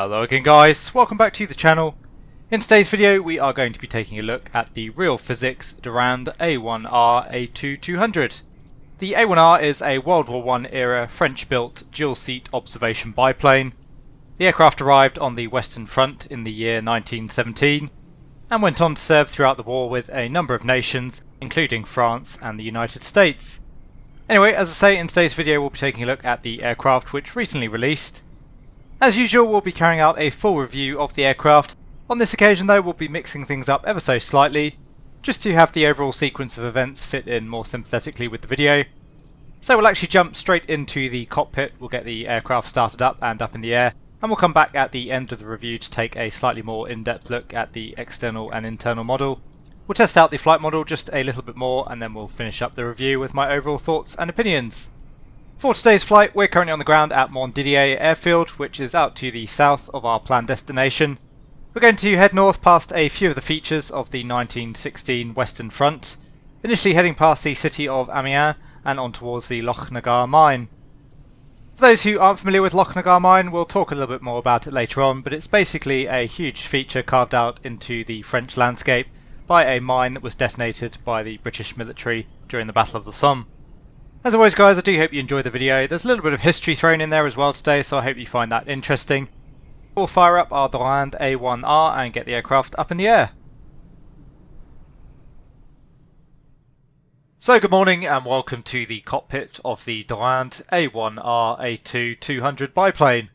Hello again guys, welcome back to the channel. In today's video we are going to be taking a look at the real physics Dorand A1R A2200. The A1R is a World War I era French built dual seat observation biplane. The aircraft arrived on the Western Front in the year 1917 and went on to serve throughout the war with a number of nations including France and the United States. Anyway, as I say, in today's video we'll be taking a look at the aircraft which recently released. As usual, we'll be carrying out a full review of the aircraft. On this occasion though, we'll be mixing things up ever so slightly, just to have the overall sequence of events fit in more sympathetically with the video. So we'll actually jump straight into the cockpit, we'll get the aircraft started up and up in the air, and we'll come back at the end of the review to take a slightly more in-depth look at the external and internal model. We'll test out the flight model just a little bit more, and then we'll finish up the review with my overall thoughts and opinions. For today's flight, we're currently on the ground at Montdidier Airfield, which is out to the south of our planned destination. We're going to head north past a few of the features of the 1916 Western Front, initially heading past the city of Amiens and on towards the Lochnagar Mine. For those who aren't familiar with Lochnagar Mine, we'll talk a little bit more about it later on, but it's basically a huge feature carved out into the French landscape by a mine that was detonated by the British military during the Battle of the Somme. As always guys, I do hope you enjoy the video. There's a little bit of history thrown in there as well today, so I hope you find that interesting. We'll fire up our Dorand A1R and get the aircraft up in the air. So good morning and welcome to the cockpit of the Dorand A1R A2200 biplane.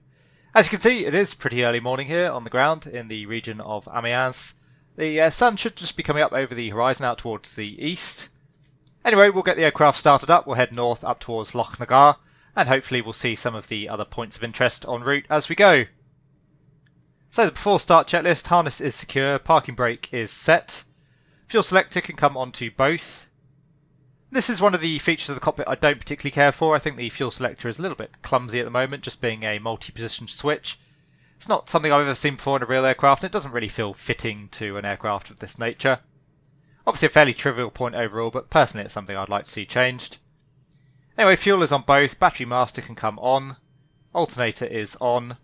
As you can see, it is pretty early morning here on the ground in the region of Amiens. The sun should just be coming up over the horizon out towards the east. Anyway, we'll get the aircraft started up, we'll head north up towards Lochnagar, and hopefully we'll see some of the other points of interest en route as we go. So the before start checklist: harness is secure, parking brake is set, fuel selector can come onto both. This is one of the features of the cockpit I don't particularly care for. I think the fuel selector is a little bit clumsy at the moment, just being a multi-position switch. It's not something I've ever seen before in a real aircraft, and it doesn't really feel fitting to an aircraft of this nature. Obviously a fairly trivial point overall, but personally it's something I'd like to see changed. Anyway, fuel is on both, battery master can come on, alternator is on,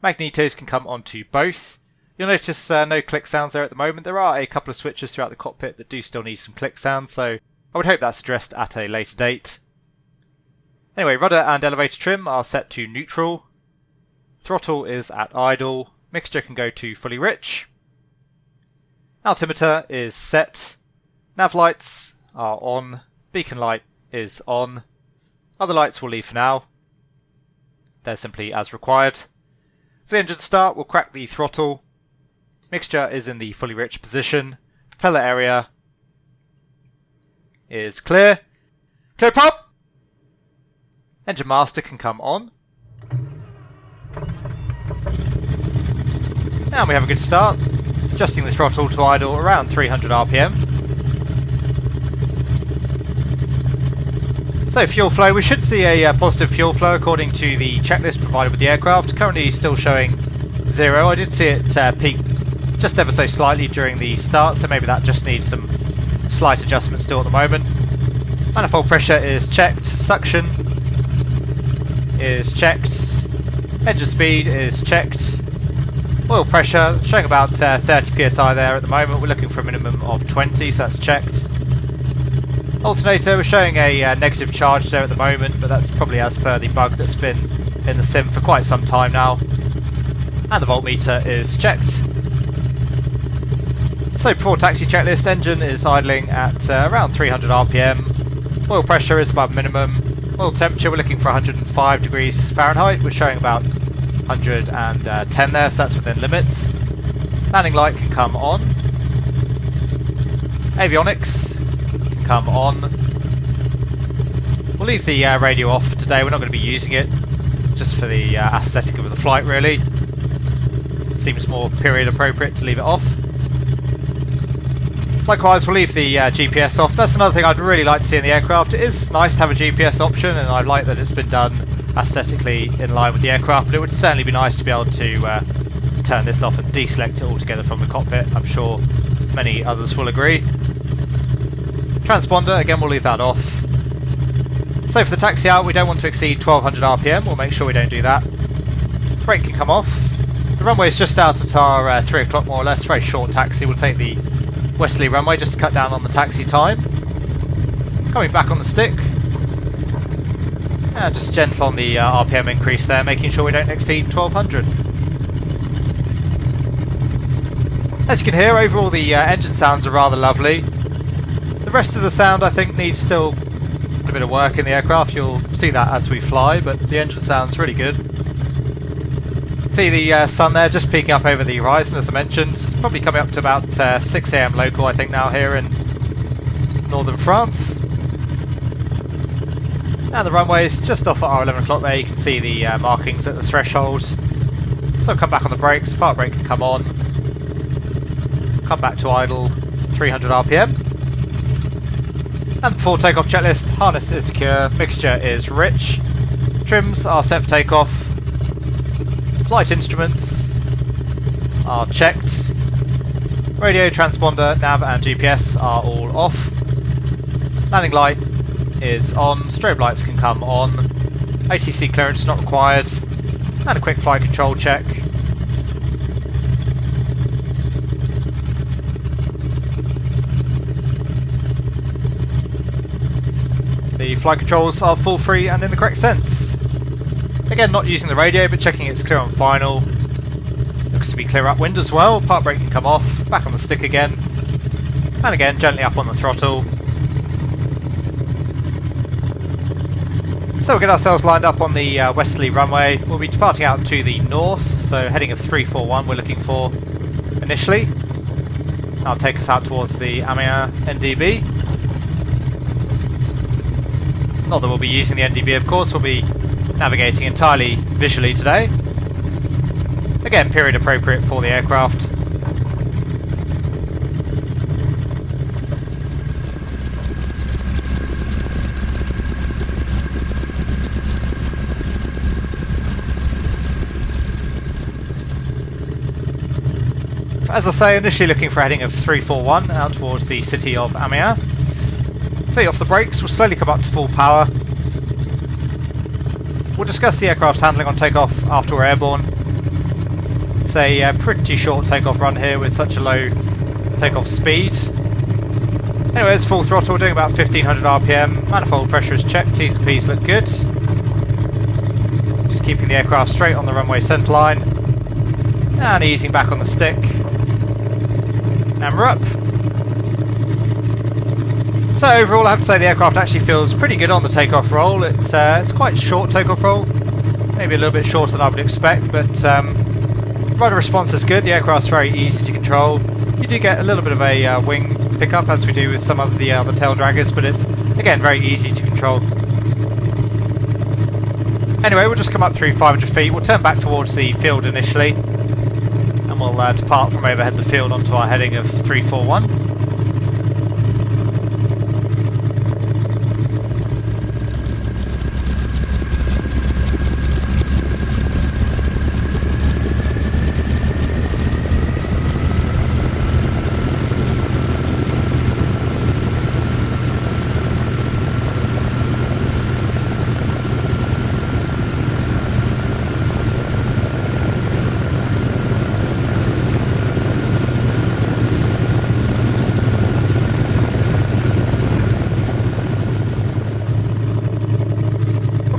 magnetos can come onto both. You'll notice no click sounds there at the moment. There are a couple of switches throughout the cockpit that do still need some click sounds, so I would hope that's addressed at a later date. Anyway, rudder and elevator trim are set to neutral, throttle is at idle, mixture can go to fully rich. Altimeter is set, nav lights are on, beacon light is on, other lights we'll leave for now, they're simply as required. For the engine start, we'll crack the throttle, mixture is in the fully rich position, propeller area is clear, clear pop! Engine master can come on. And we have a good start. Adjusting the throttle to idle around 300 RPM. So fuel flow, we should see a positive fuel flow according to the checklist provided with the aircraft. Currently still showing 0. I did see it peak just ever so slightly during the start, so maybe that just needs some slight adjustment still at the moment. Manifold pressure is checked, suction is checked, engine speed is checked. Oil pressure showing about 30 psi there at the moment. We're looking for a minimum of 20, so that's checked. Alternator, we're showing a negative charge there at the moment, but that's probably as per the bug that's been in the sim for quite some time now. And the voltmeter is checked. So before taxi checklist, engine is idling at around 300 RPM. Oil pressure is above minimum. Oil temperature, we're looking for 105 degrees Fahrenheit. We're showing about 110 there, so that's within limits. Landing light can come on. Avionics can come on. We'll leave the radio off for today. We're not going to be using it, just for the aesthetic of the flight really. Seems more period appropriate to leave it off. Likewise, we'll leave the GPS off. That's another thing I'd really like to see in the aircraft. It is nice to have a GPS option, and I like that it's been done aesthetically in line with the aircraft, but it would certainly be nice to be able to turn this off and deselect it altogether from the cockpit. I'm sure many others will agree. Transponder, again we'll leave that off. So for the taxi out, we don't want to exceed 1200 RPM, we'll make sure we don't do that. Brake can come off. The runway is just out at our 3 o'clock more or less, very short taxi. We'll take the westerly runway just to cut down on the taxi time. Coming back on the stick. And just gentle on the RPM increase there, making sure we don't exceed 1200. As you can hear, overall the engine sounds are rather lovely. The rest of the sound I think needs still a bit of work in the aircraft. You'll see that as we fly, but the engine sounds really good. See the sun there just peeking up over the horizon, as I mentioned. It's probably coming up to about 6 AM local I think now here in northern France. And the runway is just off at our 11 o'clock there. You can see the markings at the threshold. So come back on the brakes, park brake can come on. Come back to idle, 300 RPM. And before takeoff checklist, harness is secure, mixture is rich. Trims are set for takeoff. Flight instruments are checked. Radio, transponder, nav and GPS are all off. Landing light is on, strobe lights can come on. ATC clearance not required. And a quick flight control check. The flight controls are full free and in the correct sense. Again, not using the radio, but checking it's clear on final. Looks to be clear upwind as well. Park brake can come off. Back on the stick again. And again, gently up on the throttle. So we'll get ourselves lined up on the westerly runway. We'll be departing out to the north, so heading of 341 we're looking for initially. That'll take us out towards the Amiens NDB. Not that we'll be using the NDB, of course, we'll be navigating entirely visually today. Again, period appropriate for the aircraft. As I say, initially looking for a heading of 341 out towards the city of Amiens. Feet off the brakes, we'll slowly come up to full power. We'll discuss the aircraft's handling on takeoff after we're airborne. It's a pretty short takeoff run here with such a low takeoff speed. Anyways, full throttle, doing about 1500 RPM. Manifold pressure is checked, T's and P's look good. Just keeping the aircraft straight on the runway centreline. And easing back on the stick. And we're up. So overall I have to say the aircraft actually feels pretty good on the takeoff roll. It's quite a short takeoff roll, maybe a little bit shorter than I would expect, but rudder response is good. The aircraft's very easy to control. You do get a little bit of a wing pickup as we do with some of the other tail draggers, but it's again very easy to control. Anyway, we'll just come up through 500 feet. We'll turn back towards the field initially, and we'll depart from overhead the field onto our heading of 341.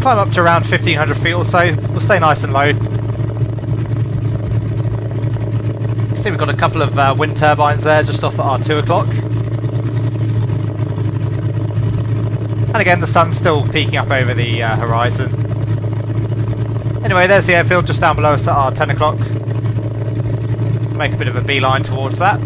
Climb up to around 1500 feet or so. We'll stay nice and low. You can see we've got a couple of wind turbines there just off at our 2 o'clock. And again, the sun's still peeking up over the horizon. Anyway, there's the airfield just down below us at our 10 o'clock. Make a bit of a beeline towards that.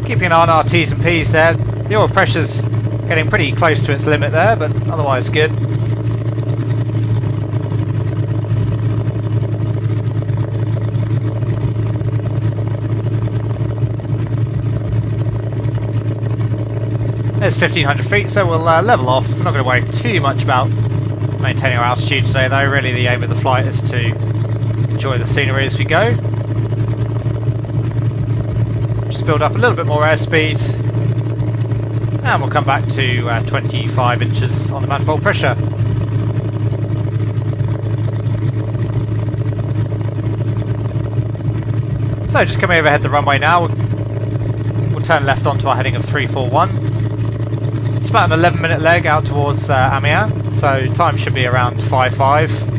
Keeping an eye on our T's and P's there. The oil pressure's getting pretty close to its limit there, but otherwise good. There's 1500 feet, so we'll level off. We're not going to worry too much about maintaining our altitude today though. Really the aim of the flight is to enjoy the scenery as we go. Build up a little bit more airspeed And we'll come back to 25 inches on the manifold pressure. So just coming overhead the runway now, we'll turn left onto our heading of 341. It's about an 11-minute leg out towards Amiens, so time should be around 5:05.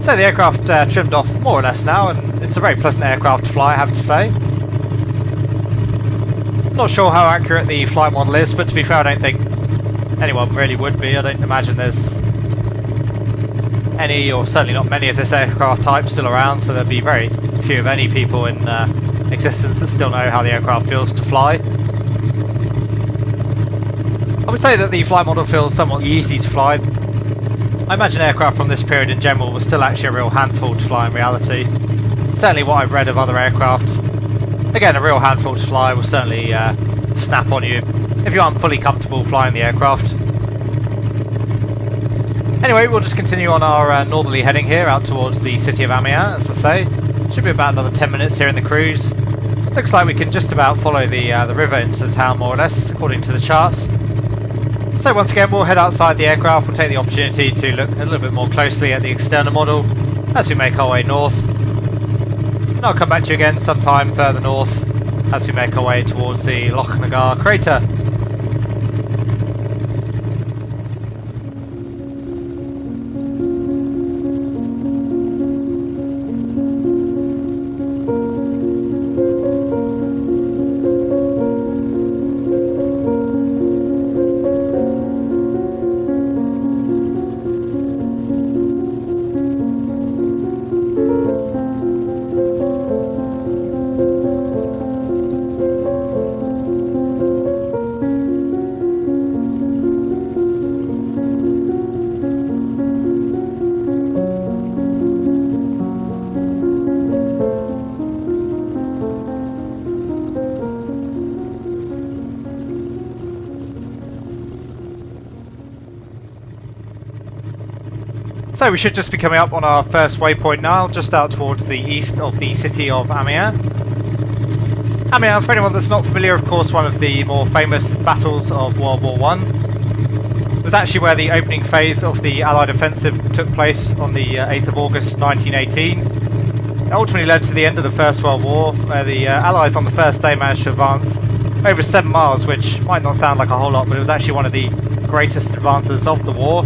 So the aircraft trimmed off more or less now, and it's a very pleasant aircraft to fly, I have to say. Not sure how accurate the flight model is, but to be fair, I don't think anyone really would be. I don't imagine there's any, or certainly not many, of this aircraft type still around, so there'd be very few, if any, people in existence that still know how the aircraft feels to fly. I would say that the flight model feels somewhat easy to fly. I imagine aircraft from this period in general was still actually a real handful to fly in reality. Certainly what I've read of other aircraft. Again, a real handful to fly will certainly snap on you if you aren't fully comfortable flying the aircraft. Anyway, we'll just continue on our northerly heading here out towards the city of Amiens, as I say. Should be about another 10 minutes here in the cruise. Looks like we can just about follow the river into the town more or less, according to the chart. So once again, we'll head outside the aircraft. We'll take the opportunity to look a little bit more closely at the external model as we make our way north. And I'll come back to you again sometime further north as we make our way towards the Lochnagar crater. So we should just be coming up on our first waypoint now, just out towards the east of the city of Amiens. Amiens, for anyone that's not familiar, of course, one of the more famous battles of World War I. It was actually where the opening phase of the Allied offensive took place on the 8th of August 1918. It ultimately led to the end of the First World War, where the Allies on the first day managed to advance over 7 miles, which might not sound like a whole lot, but it was actually one of the greatest advances of the war.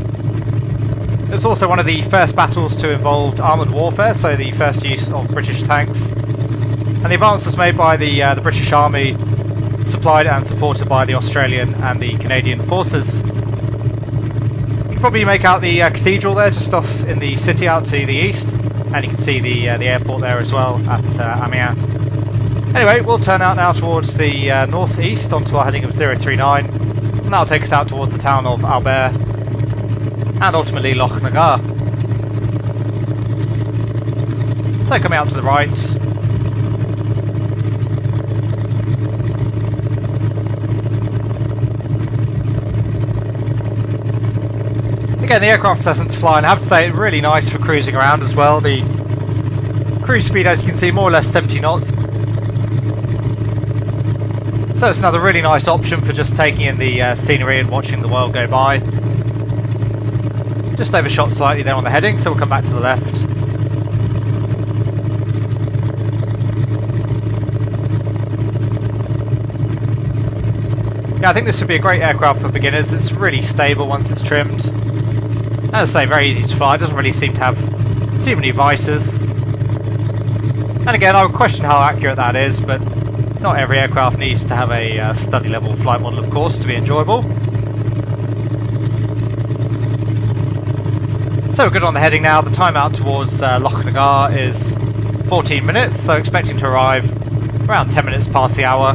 It was also one of the first battles to involve armoured warfare, so the first use of British tanks. And the advance was made by the British Army, supplied and supported by the Australian and the Canadian forces. You can probably make out the cathedral there, just off in the city out to the east, and you can see the airport there as well at Amiens. Anyway, we'll turn out now towards the northeast onto our heading of 039, and that'll take us out towards the town of Albert, and ultimately Lochnagar. So coming out to the right, again the aircraft pleasant to fly, and I have to say it's really nice for cruising around as well. The cruise speed, as you can see, more or less 70 knots. So it's another really nice option for just taking in the scenery and watching the world go by. Just overshot slightly there on the heading, so we'll come back to the left. Yeah, I think this would be a great aircraft for beginners. It's really stable once it's trimmed. As I say, very easy to fly. It doesn't really seem to have too many vices. And again, I would question how accurate that is, but not every aircraft needs to have a study level flight model, of course, to be enjoyable. So we're good on the heading now. The time out towards Lochnagar is 14 minutes, so expecting to arrive around 10 minutes past the hour.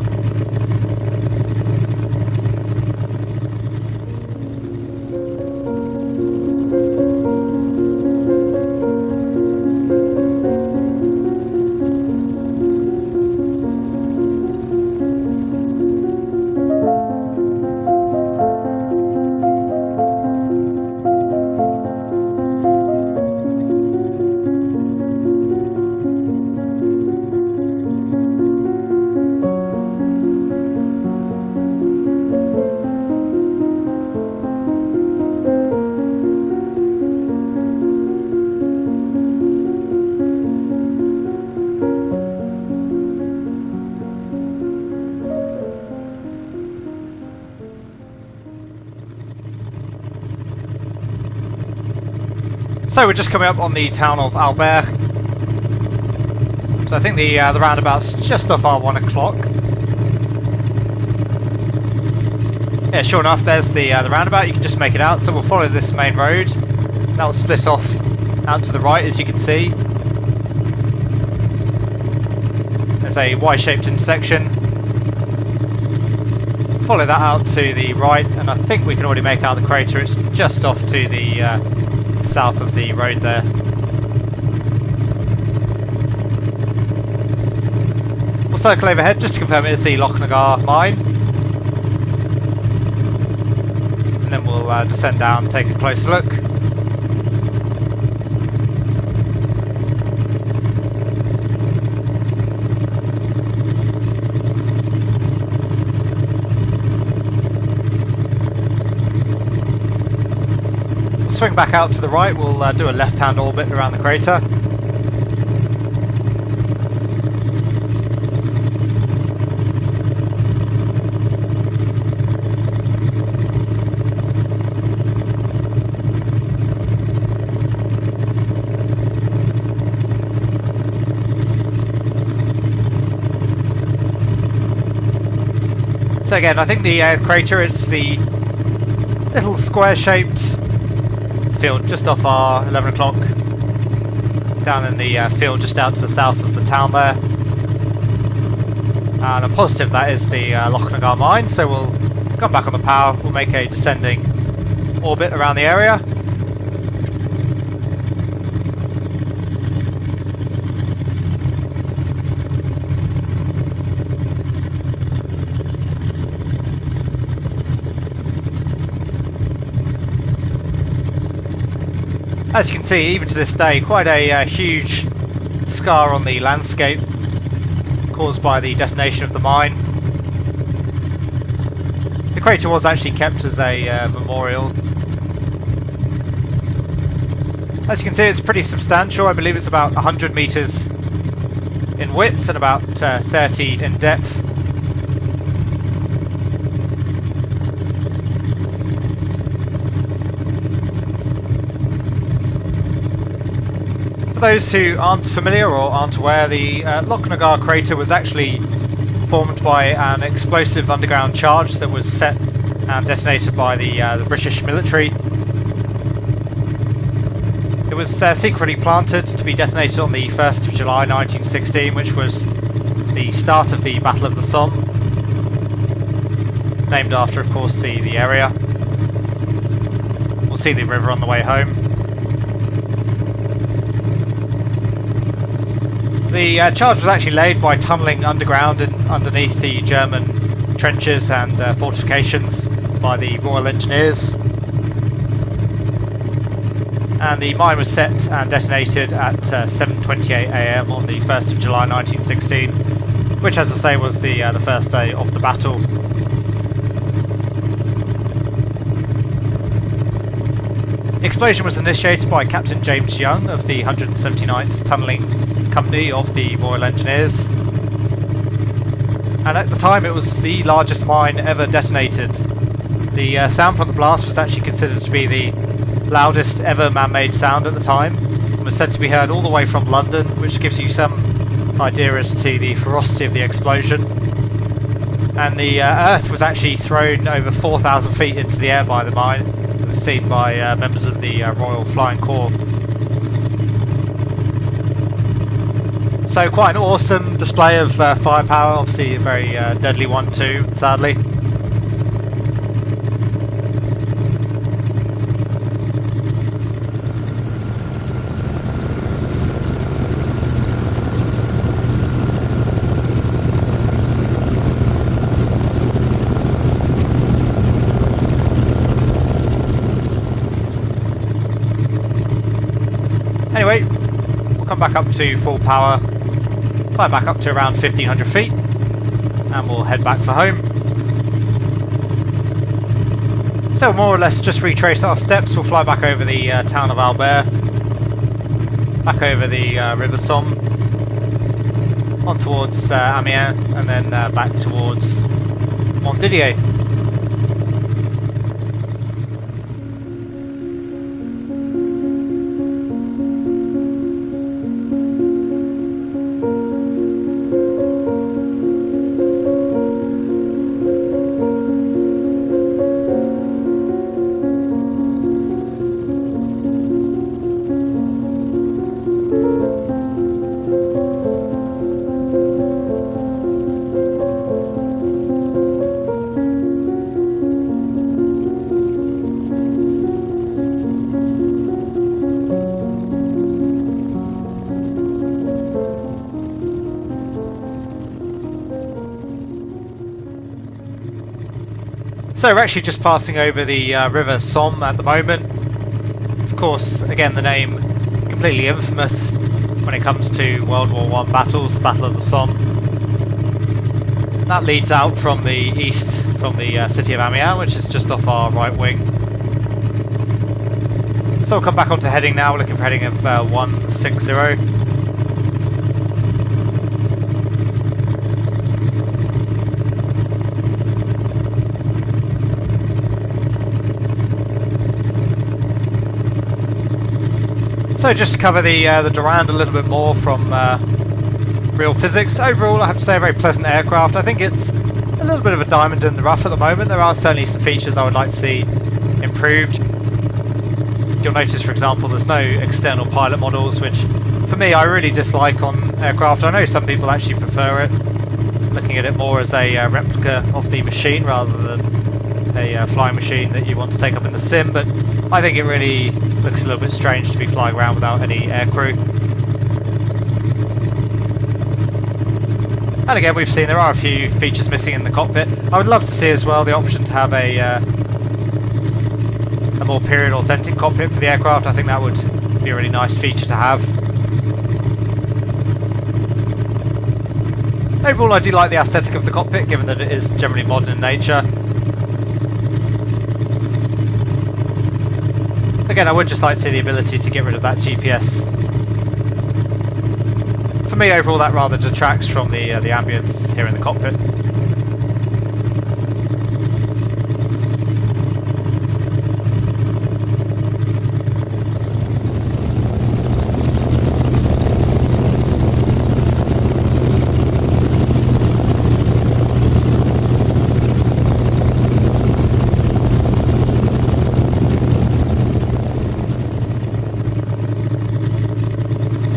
So we're just coming up on the town of Albert. So I think the roundabout's just off our 1 o'clock. Yeah, sure enough, there's the roundabout. You can just make it out. So we'll follow this main road. That will split off out to the right, as you can see. There's a Y-shaped intersection. Follow that out to the right, and I think we can already make out the crater. It's just off to the south of the road there. We'll circle overhead just to confirm it is the Lochnagar Mine. And then we'll descend down and take a closer look. Swing back out to the right, we'll do a left-hand orbit around the crater. So again, I think the crater is the little square-shaped field just off our 11 o'clock, down in the field just out to the south of the town there. And a positive, that is the Lochnagar Mine, so we'll come back on the power, we'll make a descending orbit around the area. As you can see, even to this day, quite a huge scar on the landscape caused by the detonation of the mine. The crater was actually kept as a memorial. As you can see, it's pretty substantial. I believe it's about 100 meters in width and about 30 in depth. For those who aren't familiar or aren't aware, the Lochnagar crater was actually formed by an explosive underground charge that was set and detonated by the British military. It was secretly planted to be detonated on the 1st of July 1916, which was the start of the Battle of the Somme, named after, of course, the area. We'll see the river on the way home. The charge was actually laid by tunnelling underground and underneath the German trenches and fortifications by the Royal Engineers. And the mine was set and detonated at 7:28 AM on the 1st of July 1916, which, as I say, was the first day of the battle. The explosion was initiated by Captain James Young of the 179th Tunnelling Company of the Royal Engineers, and at the time it was the largest mine ever detonated. The sound from the blast was actually considered to be the loudest ever man-made sound at the time, and was said to be heard all the way from London, which gives you some idea as to the ferocity of the explosion. And the earth was actually thrown over 4,000 feet into the air by the mine. It was seen by members of the Royal Flying Corps. So quite an awesome display of firepower, obviously a very deadly one too, sadly. Anyway, we'll come back up to full power. Fly back up to around 1,500 feet and we'll head back for home. So more or less just retrace our steps. We'll fly back over the town of Albert, back over the River Somme, on towards Amiens, and then back towards Montdidier. So we're actually just passing over the River Somme at the moment. Of course, again, the name completely infamous when it comes to World War I battles, Battle of the Somme. That leads out from the east, from the city of Amiens, which is just off our right wing. So we'll come back onto heading now. We're looking for heading of 160. So just to cover the Dorand a little bit more from real physics. Overall, I have to say a very pleasant aircraft. I think it's a little bit of a diamond in the rough at the moment. There are certainly some features I would like to see improved. You'll notice, for example, there's no external pilot models, which for me I really dislike on aircraft. I know some people actually prefer it, looking at it more as a replica of the machine rather than a flying machine that you want to take up in the sim, but I think it really looks a little bit strange to be flying around without any aircrew. And again, we've seen there are a few features missing in the cockpit. I would love to see as well the option to have a more period authentic cockpit for the aircraft. I think that would be a really nice feature to have. Overall, I do like the aesthetic of the cockpit, given that it is generally modern in nature. Again, I would just like to see the ability to get rid of that GPS. For me, overall, that rather detracts from the ambience here in the cockpit.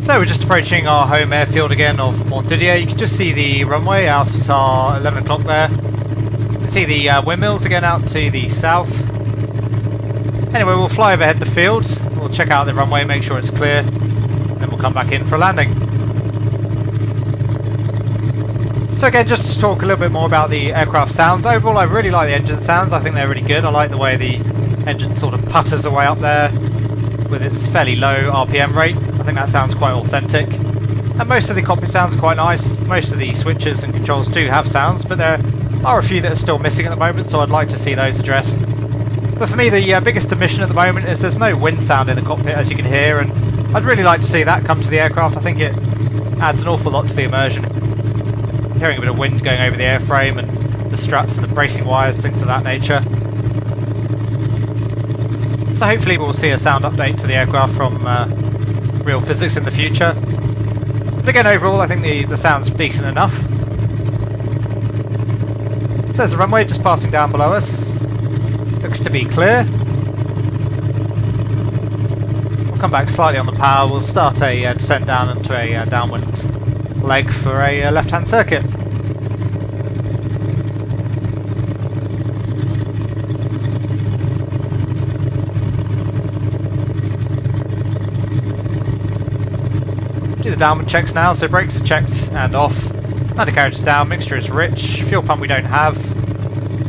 So we're just approaching our home airfield again of Montdidier. You can just see the runway out at our 11 o'clock there. You can see the windmills again out to the south. Anyway, we'll fly overhead the field. We'll check out the runway, make sure it's clear, and then we'll come back in for a landing. So again, just to talk a little bit more about the aircraft sounds. Overall, I really like the engine sounds. I think they're really good. I like the way the engine sort of putters away up there with its fairly low RPM rate. I think that sounds quite authentic. And most of the cockpit sounds are quite nice. Most of the switches and controls do have sounds, but there are a few that are still missing at the moment, so I'd like to see those addressed. But for me, the biggest omission at the moment is there's no wind sound in the cockpit, as you can hear, and I'd really like to see that come to the aircraft. I think it adds an awful lot to the immersion. Hearing a bit of wind going over the airframe and the struts and the bracing wires, things of that nature. So hopefully we'll see a sound update to the aircraft from real physics in the future. But again, overall, I think the sound's decent enough. So there's the runway just passing down below us. Looks to be clear. We'll come back slightly on the power. We'll start a descent down into a downwind leg for a left-hand circuit. Do the downward checks now, so brakes are checked and off. Undercarriage is down, mixture is rich, fuel pump we don't have.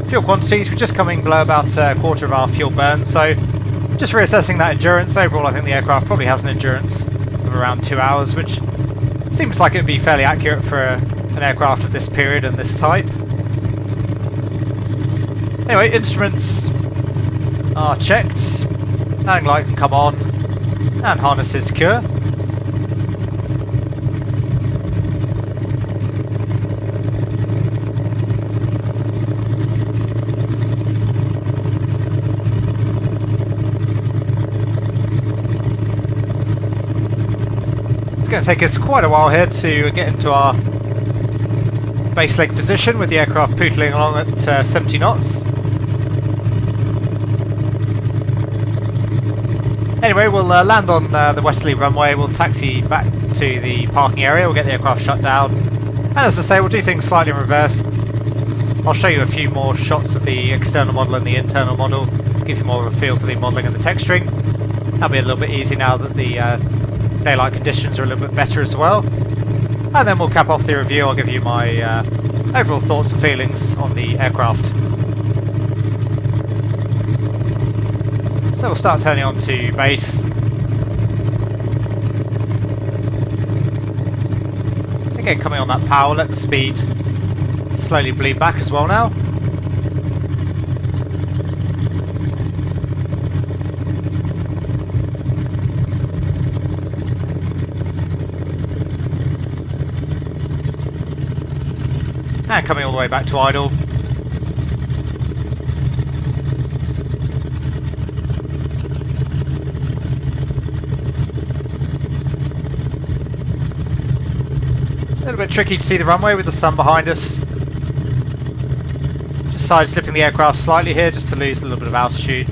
Fuel quantities, we're just coming below about a quarter of our fuel burn, so just reassessing that endurance. Overall, I think the aircraft probably has an endurance of around 2 hours, which seems like it would be fairly accurate for an aircraft of this period and this type. Anyway, instruments are checked, landing light can come on, and harness is secure. It's going to take us quite a while here to get into our base leg position with the aircraft pootling along at 70 knots. Anyway, we'll land on the westerly runway, we'll taxi back to the parking area, we'll get the aircraft shut down, and as I say, we'll do things slightly in reverse. I'll show you a few more shots of the external model and the internal model, give you more of a feel for the modelling and the texturing. That'll be a little bit easy now that the daylight conditions are a little bit better as well. And then we'll cap off the review. I'll give you my overall thoughts and feelings on the aircraft. So we'll start turning on to base. Again, coming on that power, let the speed slowly bleed back as well now. And coming all the way back to idle. A little bit tricky to see the runway with the sun behind us. Just side slipping the aircraft slightly here just to lose a little bit of altitude.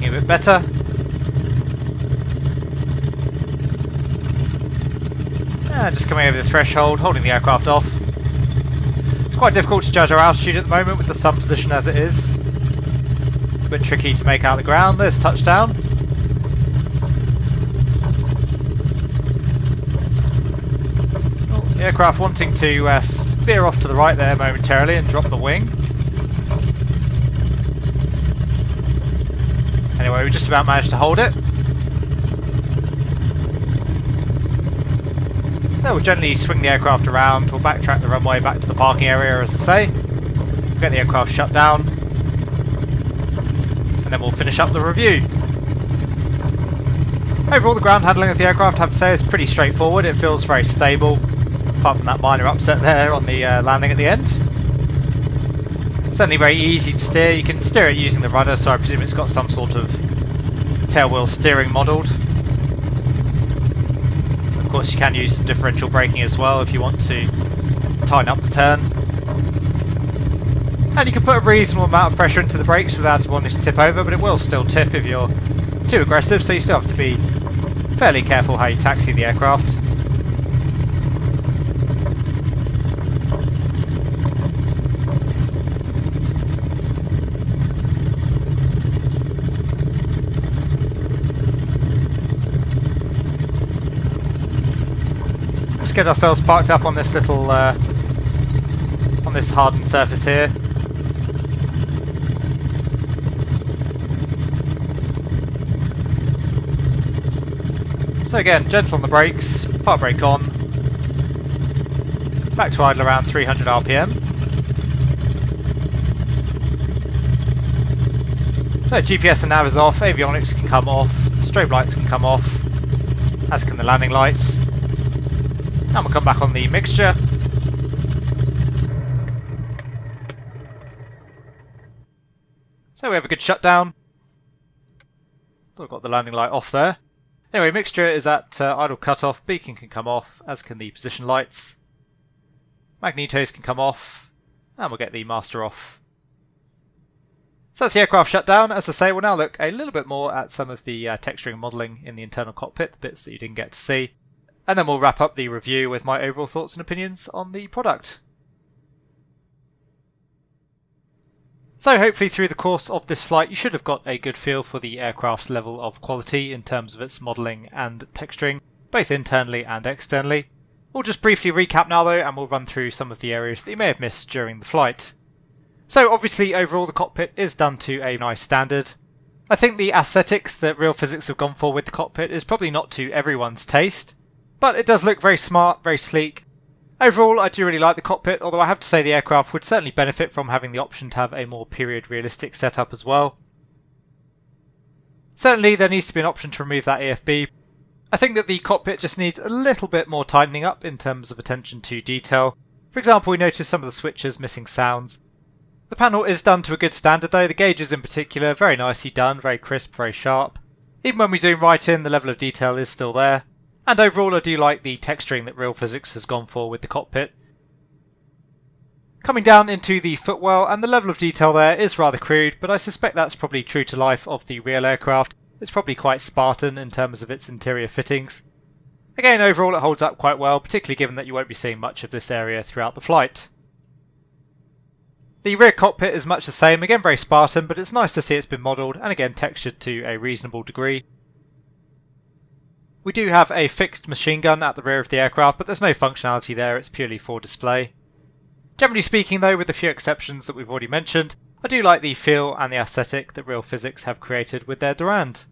A bit better. And just coming over the threshold, holding the aircraft off. It's quite difficult to judge our altitude at the moment with the sun position as it is. A bit tricky to make out the ground. There's touchdown. Oh, the aircraft wanting to veer off to the right there momentarily and drop the wing. Anyway, we just about managed to hold it. So we'll gently swing the aircraft around, we'll backtrack the runway back to the parking area as I say. We'll get the aircraft shut down. And then we'll finish up the review. Overall the ground handling of the aircraft I have to say is pretty straightforward, it feels very stable. Apart from that minor upset there on the landing at the end. Certainly very easy to steer. You can steer it using the rudder, so I presume it's got some sort of tailwheel steering modelled. Of course you can use some differential braking as well if you want to tighten up the turn. And you can put a reasonable amount of pressure into the brakes without it wanting to tip over, but it will still tip if you're too aggressive, so you still have to be fairly careful how you taxi the aircraft. Get ourselves parked up on this little on this hardened surface here. So again, gentle on the brakes, park brake on, back to idle around 300 RPM. So GPS and nav is off, avionics can come off, strobe lights can come off, as can the landing lights. Now we'll come back on the mixture. So we have a good shutdown. So we've got the landing light off there. Anyway, mixture is at idle cutoff, beacon can come off, as can the position lights. Magnetos can come off, and we'll get the master off. So that's the aircraft shut down. As I say, we'll now look a little bit more at some of the texturing modelling in the internal cockpit, the bits that you didn't get to see. And then we'll wrap up the review with my overall thoughts and opinions on the product. So hopefully through the course of this flight you should have got a good feel for the aircraft's level of quality in terms of its modelling and texturing, both internally and externally. We'll just briefly recap now though, and we'll run through some of the areas that you may have missed during the flight. So obviously overall the cockpit is done to a nice standard. I think the aesthetics that Real Physics have gone for with the cockpit is probably not to everyone's taste. But it does look very smart, very sleek. Overall, I do really like the cockpit, although I have to say the aircraft would certainly benefit from having the option to have a more period realistic setup as well. Certainly there needs to be an option to remove that AFB. I think that the cockpit just needs a little bit more tightening up in terms of attention to detail. For example, we notice some of the switches missing sounds. The panel is done to a good standard though, the gauges in particular, very nicely done, very crisp, very sharp. Even when we zoom right in, the level of detail is still there. And overall I do like the texturing that Real Physics has gone for with the cockpit. Coming down into the footwell, and the level of detail there is rather crude, but I suspect that's probably true to life of the real aircraft. It's probably quite Spartan in terms of its interior fittings. Again, overall it holds up quite well, particularly given that you won't be seeing much of this area throughout the flight. The rear cockpit is much the same, again very Spartan, but it's nice to see it's been modelled and again textured to a reasonable degree. We do have a fixed machine gun at the rear of the aircraft, but there's no functionality there, it's purely for display. Generally speaking though, with the few exceptions that we've already mentioned, I do like the feel and the aesthetic that Real Physics have created with their Dorand.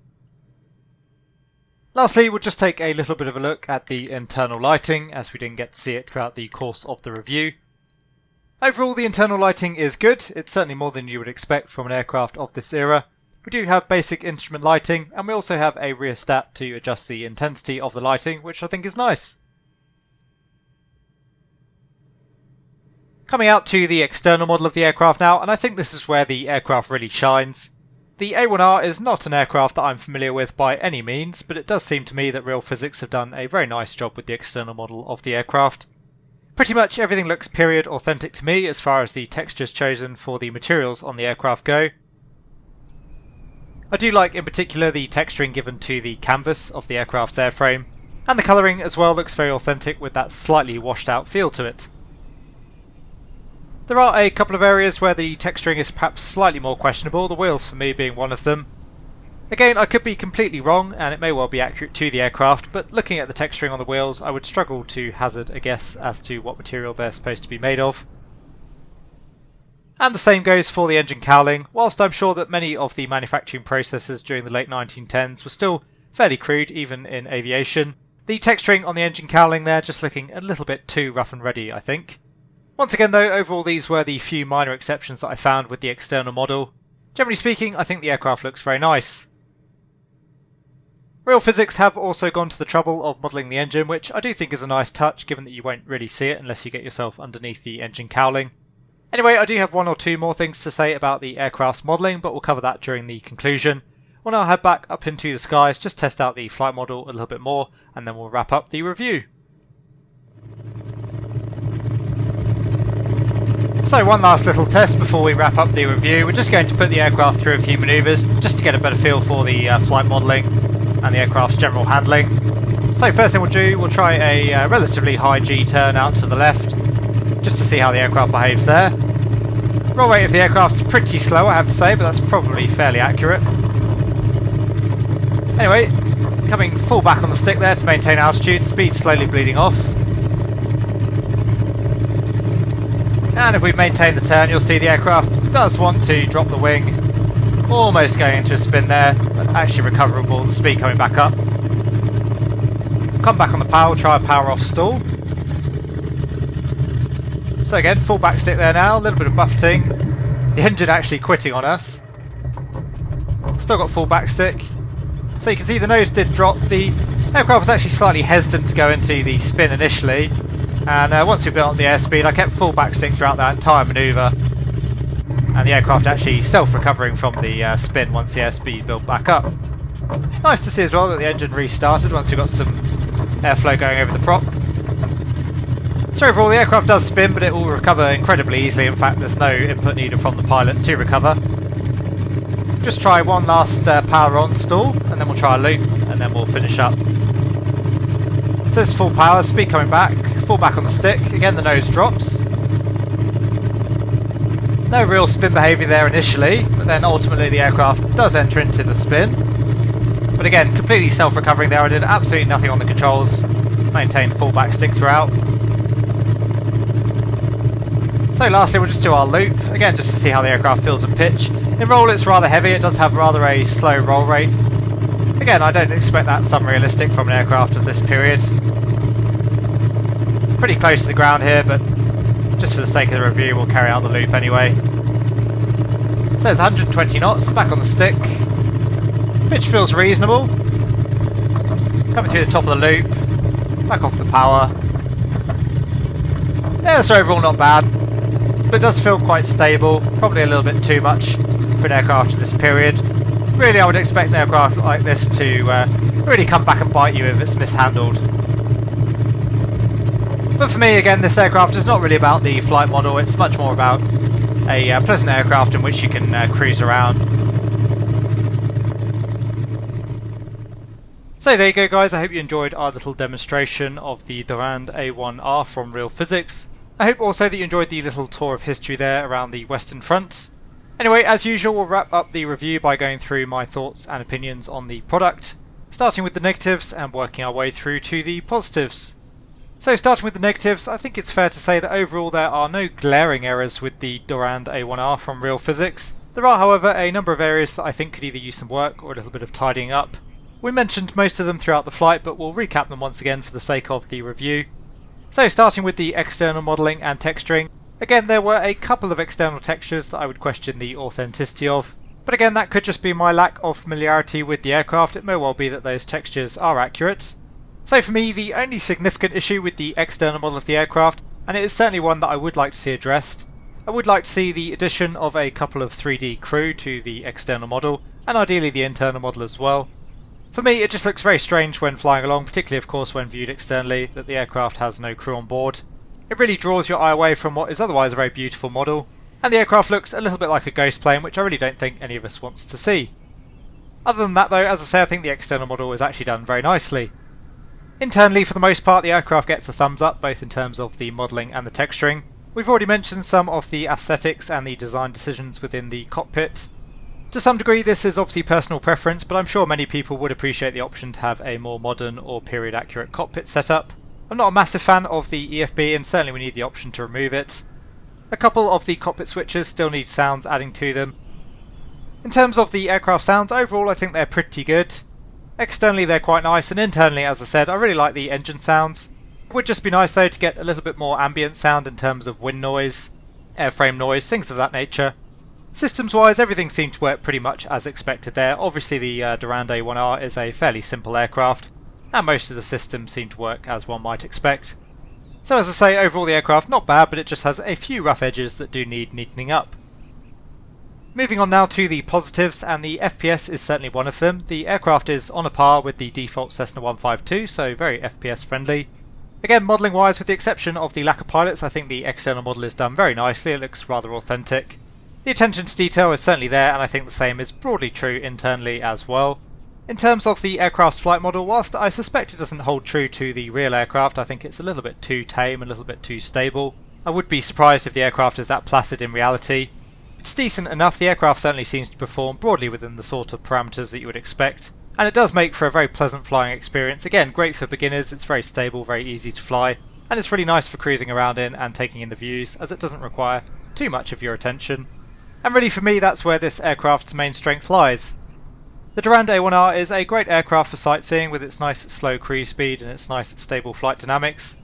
Lastly, we'll just take a little bit of a look at the internal lighting, as we didn't get to see it throughout the course of the review. Overall, the internal lighting is good. It's certainly more than you would expect from an aircraft of this era. We do have basic instrument lighting, and we also have a rheostat to adjust the intensity of the lighting, which I think is nice. Coming out to the external model of the aircraft now, and I think this is where the aircraft really shines. The A1R is not an aircraft that I'm familiar with by any means, but it does seem to me that Real Physics have done a very nice job with the external model of the aircraft. Pretty much everything looks period authentic to me as far as the textures chosen for the materials on the aircraft go. I do like in particular the texturing given to the canvas of the aircraft's airframe, and the colouring as well looks very authentic with that slightly washed out feel to it. There are a couple of areas where the texturing is perhaps slightly more questionable, the wheels for me being one of them. Again, I could be completely wrong, and it may well be accurate to the aircraft, but looking at the texturing on the wheels, I would struggle to hazard a guess as to what material they're supposed to be made of. And the same goes for the engine cowling. Whilst I'm sure that many of the manufacturing processes during the late 1910s were still fairly crude, even in aviation, the texturing on the engine cowling there just looking a little bit too rough and ready, I think. Once again though, overall these were the few minor exceptions that I found with the external model. Generally speaking, I think the aircraft looks very nice. Real Physics have also gone to the trouble of modelling the engine, which I do think is a nice touch, given that you won't really see it unless you get yourself underneath the engine cowling. Anyway, I do have one or two more things to say about the aircraft's modelling, but we'll cover that during the conclusion. We'll now head back up into the skies, just test out the flight model a little bit more, and then we'll wrap up the review. So one last little test before we wrap up the review. We're just going to put the aircraft through a few manoeuvres just to get a better feel for the flight modelling and the aircraft's general handling. So first thing we'll do, we'll try a relatively high G turn out to the left just to see how the aircraft behaves there. Roll rate of the aircraft is pretty slow, I have to say, but that's probably fairly accurate. Anyway, coming full back on the stick there to maintain altitude, speed slowly bleeding off. And if we maintain the turn, you'll see the aircraft does want to drop the wing. Almost going into a spin there, but actually recoverable, the speed coming back up. Come back on the power, try a power off stall. So again, full back stick there now, a little bit of buffeting. The engine actually quitting on us. Still got full back stick. So you can see the nose did drop. The aircraft was actually slightly hesitant to go into the spin initially. And once we built up the airspeed, I kept full backstick throughout that entire manoeuvre. And the aircraft actually self-recovering from the spin once the airspeed built back up. Nice to see as well that the engine restarted once we got some airflow going over the prop. So overall the aircraft does spin, but it will recover incredibly easily. In fact, there's no input needed from the pilot to recover. Just try one last power on stall, and then we'll try a loop, and then we'll finish up. So this is full power, speed coming back. Full back on the stick, again the nose drops. No real spin behaviour there initially, but then ultimately the aircraft does enter into the spin. But again, completely self-recovering there, I did absolutely nothing on the controls, maintained full back stick throughout. So lastly we'll just do our loop, again just to see how the aircraft feels at pitch. In roll it's rather heavy, it does have rather a slow roll rate. Again, I don't expect that unrealistic from an aircraft of this period. Pretty close to the ground here, but just for the sake of the review we'll carry out the loop anyway. So it's 120 knots, back on the stick. Pitch feels reasonable. Coming through the top of the loop, back off the power. Yeah, so overall not bad, but it does feel quite stable, probably a little bit too much for an aircraft of this period. Really I would expect an aircraft like this to really come back and bite you if it's mishandled. But for me, again, this aircraft is not really about the flight model, it's much more about a pleasant aircraft in which you can cruise around. So there you go guys, I hope you enjoyed our little demonstration of the Dorand A1R from Real Physics. I hope also that you enjoyed the little tour of history there around the Western Front. Anyway, as usual, we'll wrap up the review by going through my thoughts and opinions on the product. starting with the negatives and working our way through to the positives. So starting with the negatives, I think it's fair to say that overall there are no glaring errors with the Dorand A1R from real physics. There are, however, a number of areas that I think could either use some work or a little bit of tidying up. We mentioned most of them throughout the flight, but we'll recap them once again for the sake of the review. So starting with the external modelling and texturing, again there were a couple of external textures that I would question the authenticity of, but again that could just be my lack of familiarity with the aircraft. It may well be that those textures are accurate. So for me, the only significant issue with the external model of the aircraft, and it is certainly one that I would like to see addressed, I would like to see the addition of a couple of 3D crew to the external model, and ideally the internal model as well. For me, it just looks very strange when flying along, particularly of course when viewed externally, that the aircraft has no crew on board. It really draws your eye away from what is otherwise a very beautiful model, and the aircraft looks a little bit like a ghost plane, which I really don't think any of us wants to see. Other than that though, as I say, I think the external model is actually done very nicely. Internally, for the most part, the aircraft gets a thumbs up, both in terms of the modelling and the texturing. We've already mentioned some of the aesthetics and the design decisions within the cockpit. To some degree this is obviously personal preference, but I'm sure many people would appreciate the option to have a more modern or period accurate cockpit setup. I'm not a massive fan of the EFB, and certainly we need the option to remove it. A couple of the cockpit switches still need sounds adding to them. In terms of the aircraft sounds, overall I think they're pretty good. Externally they're quite nice, and internally, as I said, I really like the engine sounds. It would just be nice though to get a little bit more ambient sound in terms of wind noise, airframe noise, things of that nature. Systems wise, everything seemed to work pretty much as expected there. Obviously the Dorand A1R is a fairly simple aircraft, and most of the systems seem to work as one might expect. So as I say, overall the aircraft not bad, but it just has a few rough edges that do need neatening up. Moving on now to the positives, and the FPS is certainly one of them. The aircraft is on a par with the default Cessna 152, so very FPS friendly. Again, modelling wise, with the exception of the lack of pilots, I think the external model is done very nicely. It looks rather authentic. The attention to detail is certainly there, and I think the same is broadly true internally as well. In terms of the aircraft's flight model, whilst I suspect it doesn't hold true to the real aircraft, I think it's a little bit too tame, a little bit too stable. I would be surprised if the aircraft is that placid in reality. It's decent enough. The aircraft certainly seems to perform broadly within the sort of parameters that you would expect, and it does make for a very pleasant flying experience. Again, great for beginners. It's very stable, very easy to fly, and it's really nice for cruising around in and taking in the views, as it doesn't require too much of your attention. And really for me, that's where this aircraft's main strength lies. The Dorand A1R is a great aircraft for sightseeing with its nice slow cruise speed and its nice stable flight dynamics.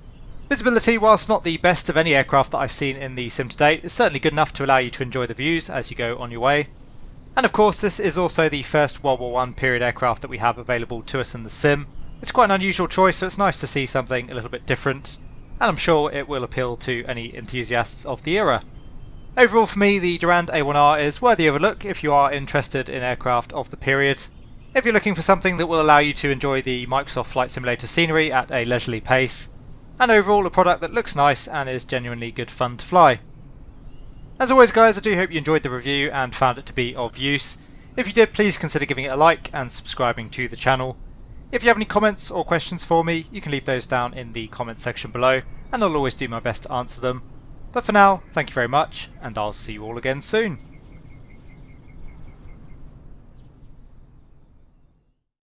Visibility, whilst not the best of any aircraft that I've seen in the sim to date, is certainly good enough to allow you to enjoy the views as you go on your way. And of course this is also the first World War I period aircraft that we have available to us in the sim. It's quite an unusual choice, so it's nice to see something a little bit different, and I'm sure it will appeal to any enthusiasts of the era. Overall for me, the Dorand A1R is worthy of a look if you are interested in aircraft of the period. If you're looking for something that will allow you to enjoy the Microsoft Flight Simulator scenery at a leisurely pace, and overall a product that looks nice and is genuinely good fun to fly. As always guys, I do hope you enjoyed the review and found it to be of use. If you did, please consider giving it a like and subscribing to the channel. If you have any comments or questions for me, you can leave those down in the comments section below, and I'll always do my best to answer them. But for now, thank you very much, and I'll see you all again soon.